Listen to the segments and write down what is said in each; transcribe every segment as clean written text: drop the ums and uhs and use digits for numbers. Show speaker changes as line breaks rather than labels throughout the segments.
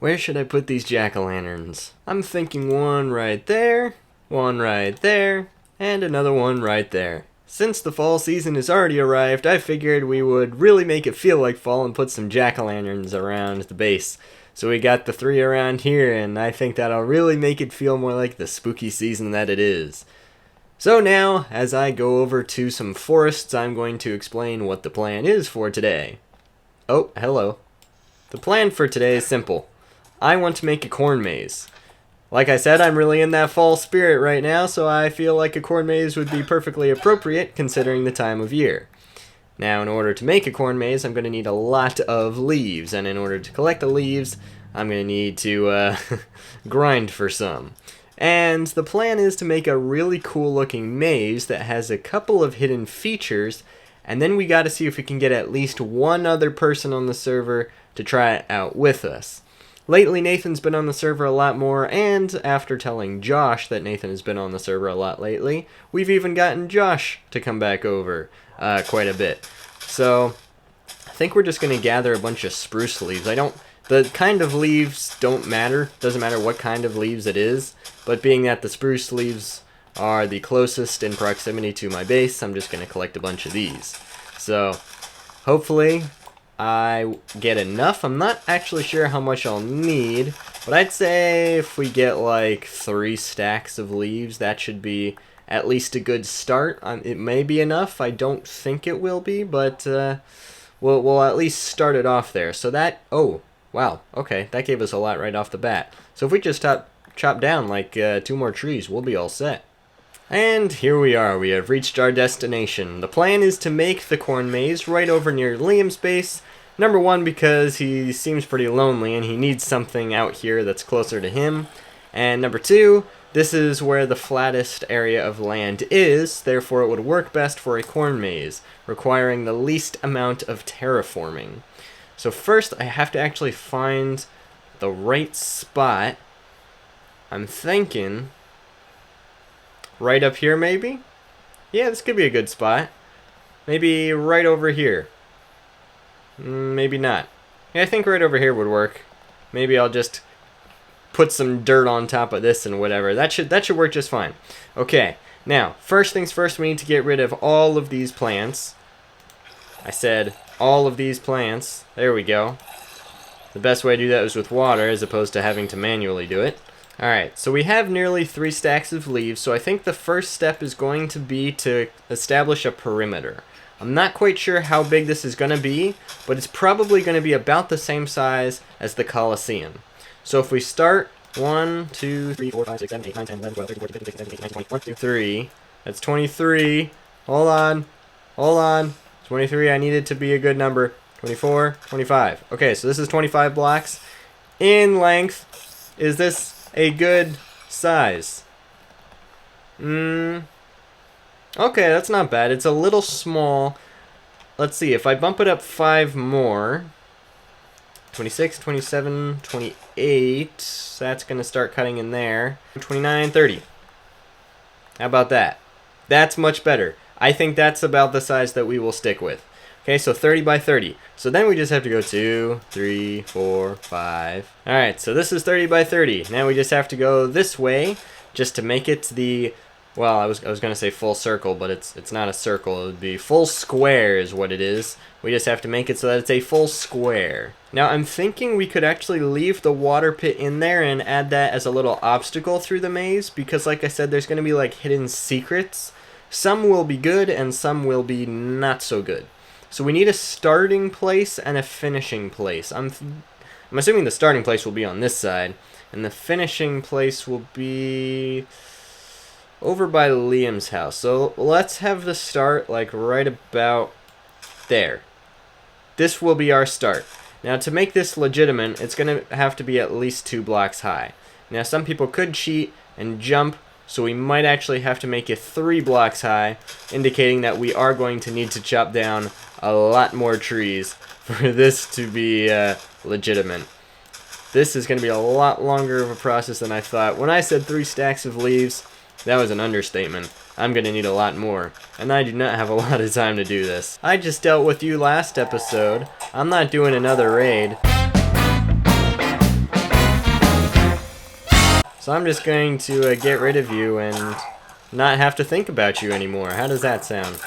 Where should I put these jack-o'-lanterns? I'm thinking one right there, and another one right there. Since the fall season has already arrived, I figured we would really make it feel like fall and put some jack-o'-lanterns around the base. So we got the 3 around here, and I think that'll really make it feel more like the spooky season that it is. So now, as I go over to some forests, I'm going to explain what the plan is for today. Oh, hello. The plan for today is simple. I want to make a corn maze. Like I said, I'm really in that fall spirit right now, so I feel like a corn maze would be perfectly appropriate considering the time of year. Now, in order to make a corn maze, I'm going to need a lot of leaves, and in order to collect the leaves, I'm going to need to grind for some. And the plan is to make a really cool looking maze that has a couple of hidden features, and then we got to see if we can get at least one other person on the server to try it out with us. Lately, Nathan's been on the server a lot more, and after telling Josh that Nathan has been on the server a lot lately, we've even gotten Josh to come back over quite a bit. So, I think we're just going to gather a bunch of spruce leaves. The kind of leaves don't matter. Doesn't matter what kind of leaves it is, but being that the spruce leaves are the closest in proximity to my base, I'm just going to collect a bunch of these. So, hopefully I get enough. I'm not actually sure how much I'll need, but I'd say if we get like 3 stacks of leaves, that should be at least a good start. It may be enough. I don't think it will be, but we'll at least start it off there. So that, oh, wow, okay, that gave us a lot right off the bat. So if we just chop down like 2 more trees, we'll be all set. And here we are, we have reached our destination. The plan is to make the corn maze right over near Liam's base. Number 1, because he seems pretty lonely and he needs something out here that's closer to him. And number 2, this is where the flattest area of land is, therefore it would work best for a corn maze, requiring the least amount of terraforming. So first, I have to actually find the right spot. I'm thinking right up here, maybe? Yeah, this could be a good spot. Maybe right over here. Maybe not. Yeah, I think right over here would work. Maybe I'll just put some dirt on top of this and whatever. That should work just fine. Okay, now, first things first, we need to get rid of all of these plants. I said all of these plants. There we go. The best way to do that is with water as opposed to having to manually do it. Alright, so we have nearly 3 stacks of leaves, so I think the first step is going to be to establish a perimeter. I'm not quite sure how big this is going to be, but it's probably going to be about the same size as the Colosseum. So if we start 1, 2, 3, 4, 5, 6, 7, 8, 9, 10, 11, 12, 13, 14, 15, 16, 17, 18, 19, 20, 1, 2, 3. That's 23. Hold on. 23, I need it to be a good number. 24, 25. Okay, so this is 25 blocks in length. Is this a good size? Okay, that's not bad. It's a little small. Let's see, if I bump it up 5 more, 26, 27, 28, that's going to start cutting in there. 29, 30. How about that? That's much better. I think that's about the size that we will stick with. Okay, so 30 by 30. So then we just have to go 2, 3, 4, 5. Alright, so this is 30 by 30. Now we just have to go this way just to make it the, well, I was going to say full circle, but it's not a circle. It would be full square is what it is. We just have to make it so that it's a full square. Now I'm thinking we could actually leave the water pit in there and add that as a little obstacle through the maze, because like I said, there's going to be like hidden secrets. Some will be good and some will be not so good. So we need a starting place and a finishing place. I'm assuming the starting place will be on this side, and the finishing place will be over by Liam's house. So let's have the start like right about there. This will be our start. Now to make this legitimate, it's going to have to be at least 2 blocks high. Now some people could cheat and jump, so we might actually have to make it 3 blocks high, indicating that we are going to need to chop down a lot more trees for this to be legitimate. This is going to be a lot longer of a process than I thought. When I said 3 stacks of leaves, that was an understatement. I'm going to need a lot more, and I do not have a lot of time to do this. I just dealt with you last episode. I'm not doing another raid. So I'm just going to get rid of you and not have to think about you anymore. How does that sound?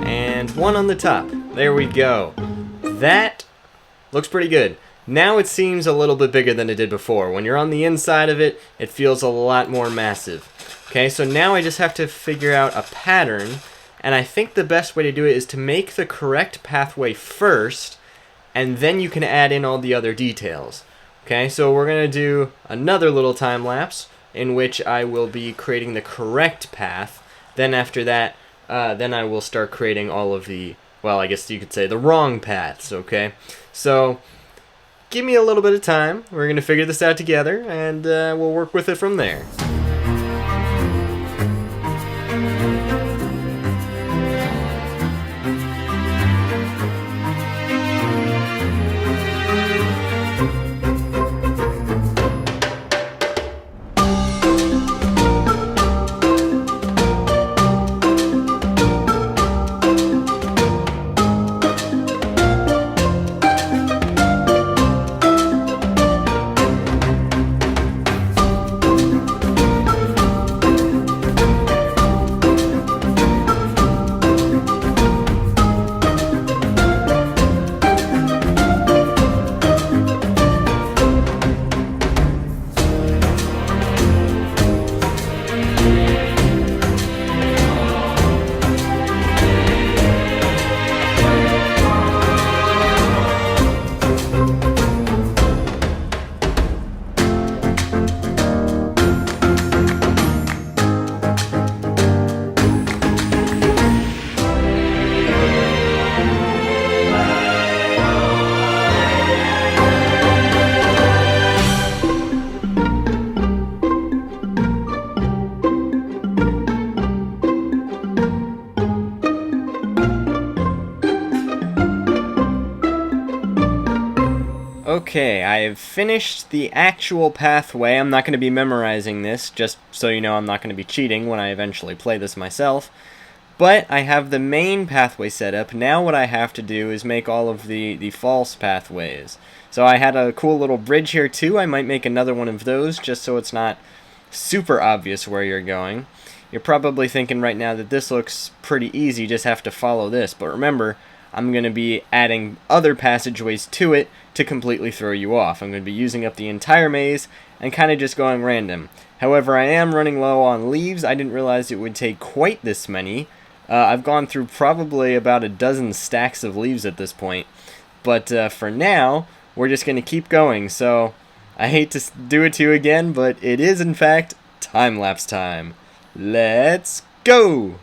And one on the top. There we go. That looks pretty good. Now it seems a little bit bigger than it did before. When you're on the inside of it, it feels a lot more massive. Okay, so now I just have to figure out a pattern, and I think the best way to do it is to make the correct pathway first, and then you can add in all the other details. Okay, so we're going to do another little time lapse in which I will be creating the correct path. Then after that, then I will start creating all of the, well, I guess you could say the wrong paths, okay? So give me a little bit of time. We're going to figure this out together, and we'll work with it from there. Okay, I have finished the actual pathway. I'm not going to be memorizing this, just so you know I'm not going to be cheating when I eventually play this myself. But I have the main pathway set up. Now what I have to do is make all of the false pathways. So I had a cool little bridge here too. I might make another one of those just so it's not super obvious where you're going. You're probably thinking right now that this looks pretty easy, just have to follow this. But remember, I'm going to be adding other passageways to it to completely throw you off. I'm going to be using up the entire maze and kind of just going random. However, I am running low on leaves. I didn't realize it would take quite this many. I've gone through probably about a dozen stacks of leaves at this point. But for now, we're just going to keep going. So I hate to do it to you again, but it is in fact time-lapse time. Let's go!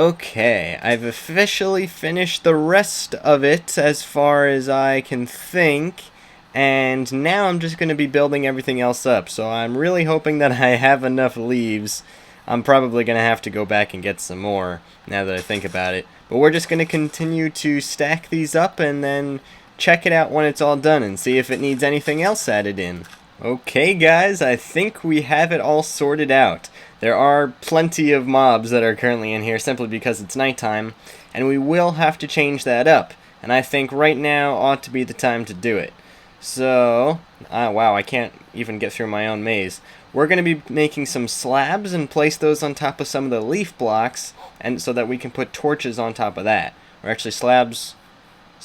Okay, I've officially finished the rest of it as far as I can think, and now I'm just going to be building everything else up, so I'm really hoping that I have enough leaves. I'm probably going to have to go back and get some more, now that I think about it. But we're just going to continue to stack these up and then check it out when it's all done and see if it needs anything else added in. Okay guys, I think we have it all sorted out. There are plenty of mobs that are currently in here simply because it's nighttime, and we will have to change that up. And I think right now ought to be the time to do it. So, wow, I can't even get through my own maze. We're going to be making some slabs and place those on top of some of the leaf blocks, and so that we can put torches on top of that. Or actually slabs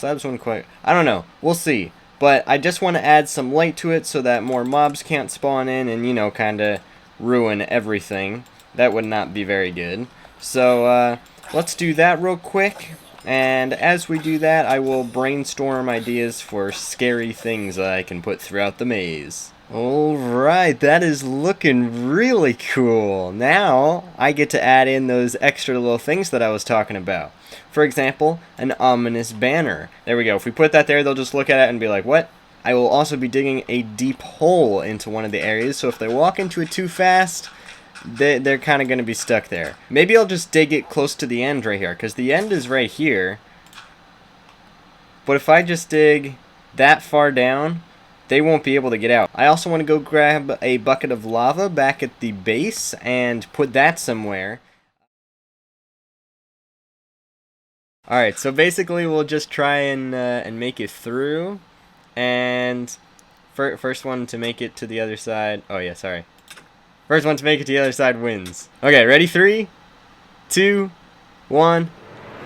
wouldn't quite, I don't know, we'll see. But I just want to add some light to it so that more mobs can't spawn in and, you know, kind of ruin everything. That would not be very good. So, let's do that real quick. And as we do that, I will brainstorm ideas for scary things that I can put throughout the maze. Alright, that is looking really cool. Now, I get to add in those extra little things that I was talking about. For example, an ominous banner. There we go. If we put that there, they'll just look at it and be like, what? I will also be digging a deep hole into one of the areas, so if they walk into it too fast, they're kind of going to be stuck there. Maybe I'll just dig it close to the end right here, because the end is right here. But if I just dig that far down, they won't be able to get out. I also want to go grab a bucket of lava back at the base and put that somewhere. Alright, so basically we'll just try and make it through. And first one to make it to the other side. Oh yeah, sorry. First one to make it to the other side wins. Okay, ready? 3, 2, 1,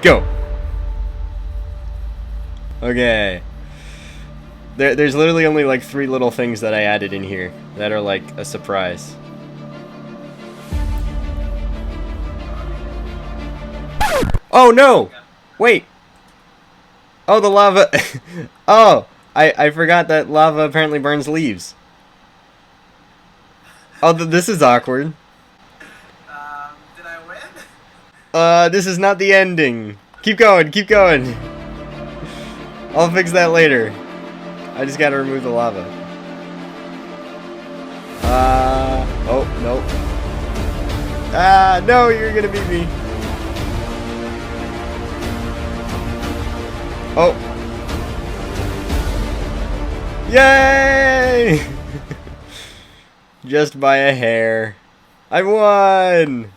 go! Okay. There's literally only like 3 little things that I added in here that are like a surprise. Oh no! Wait! Oh, the lava... Oh! I forgot that lava apparently burns leaves. Oh, this is awkward.
Did I win?
This is not the ending. Keep going, keep going. I'll fix that later. I just gotta remove the lava. Oh, nope. No, you're gonna beat me. Oh. Yay! Just by a hair. I won!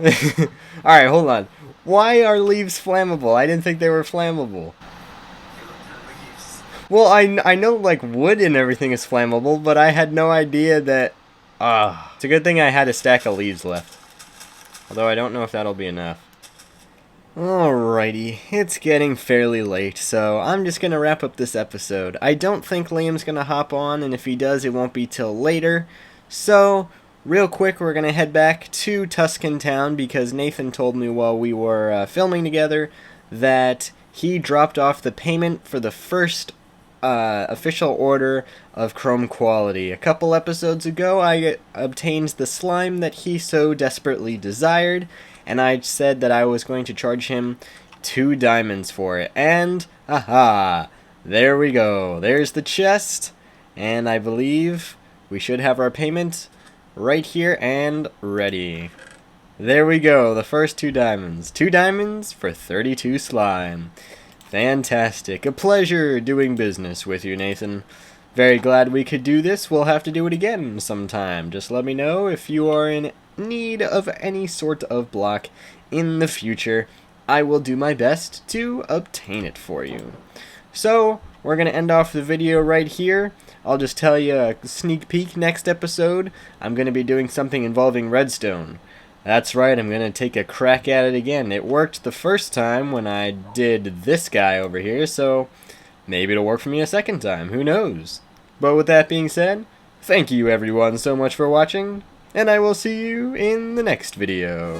Alright, hold on. Why are leaves flammable? I didn't think they were flammable. Well, I know, like, wood and everything is flammable, but I had no idea that... It's a good thing I had a stack of leaves left. Although I don't know if that'll be enough. Alrighty, it's getting fairly late, so I'm just gonna wrap up this episode. I don't think Liam's gonna hop on, and if he does, it won't be till later. So, real quick, we're gonna head back to Tuscan Town, because Nathan told me while we were filming together that he dropped off the payment for the first official order of Chrome Quality. A couple episodes ago, I obtained the slime that he so desperately desired, and I said that I was going to charge him 2 diamonds for it. And, aha! There we go. There's the chest, and I believe we should have our payment right here and ready. There we go, the first 2 diamonds. 2 diamonds for 32 slime. Fantastic. A pleasure doing business with you, Nathan. Very glad we could do this. We'll have to do it again sometime. Just let me know if you are in need of any sort of block in the future. I will do my best to obtain it for you. So, we're going to end off the video right here. I'll just tell you a sneak peek next episode. I'm going to be doing something involving redstone. That's right, I'm going to take a crack at it again. It worked the first time when I did this guy over here, so maybe it'll work for me a second time. Who knows? But with that being said, thank you everyone so much for watching, and I will see you in the next video.